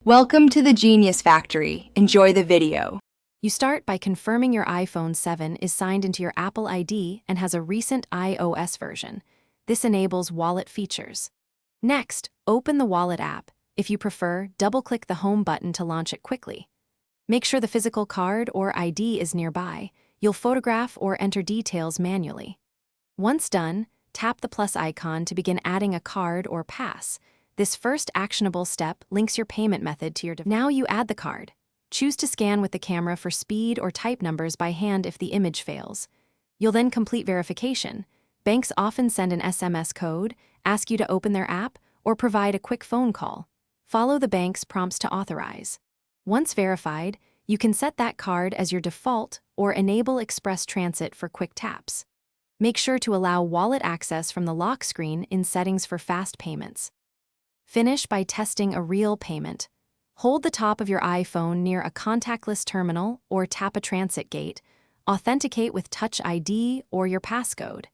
Welcome to the Genius Factory. Enjoy the video. You start by confirming your iPhone 7 is signed into your Apple ID and has a recent iOS version. This enables wallet features. Next, open the Wallet app. If you prefer, double-click the Home button to launch it quickly. Make sure the physical card or ID is nearby. You'll photograph or enter details manually. Once done, tap the plus icon to begin adding a card or pass. This first actionable step links your payment method to your device. Now you add the card. Choose to scan with the camera for speed or type numbers by hand if the image fails. You'll then complete verification. Banks often send an SMS code, ask you to open their app, or provide a quick phone call. Follow the bank's prompts to authorize. Once verified, you can set that card as your default or enable express transit for quick taps. Make sure to allow wallet access from the lock screen in settings for fast payments. Finish by testing a real payment. Hold the top of your iPhone near a contactless terminal or tap a transit gate. Authenticate with Touch ID or your passcode.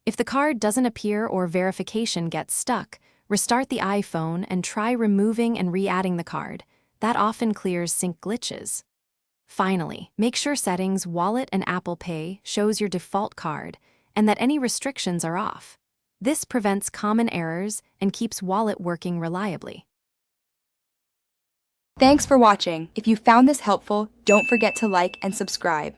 If the card doesn't appear or verification gets stuck, restart the iPhone and try removing and re-adding the card. That often clears sync glitches. Finally, make sure Settings, Wallet, and Apple Pay shows your default card and that any restrictions are off. This prevents common errors and keeps Wallet working reliably. Thanks for watching. If you found this helpful, don't forget to like and subscribe.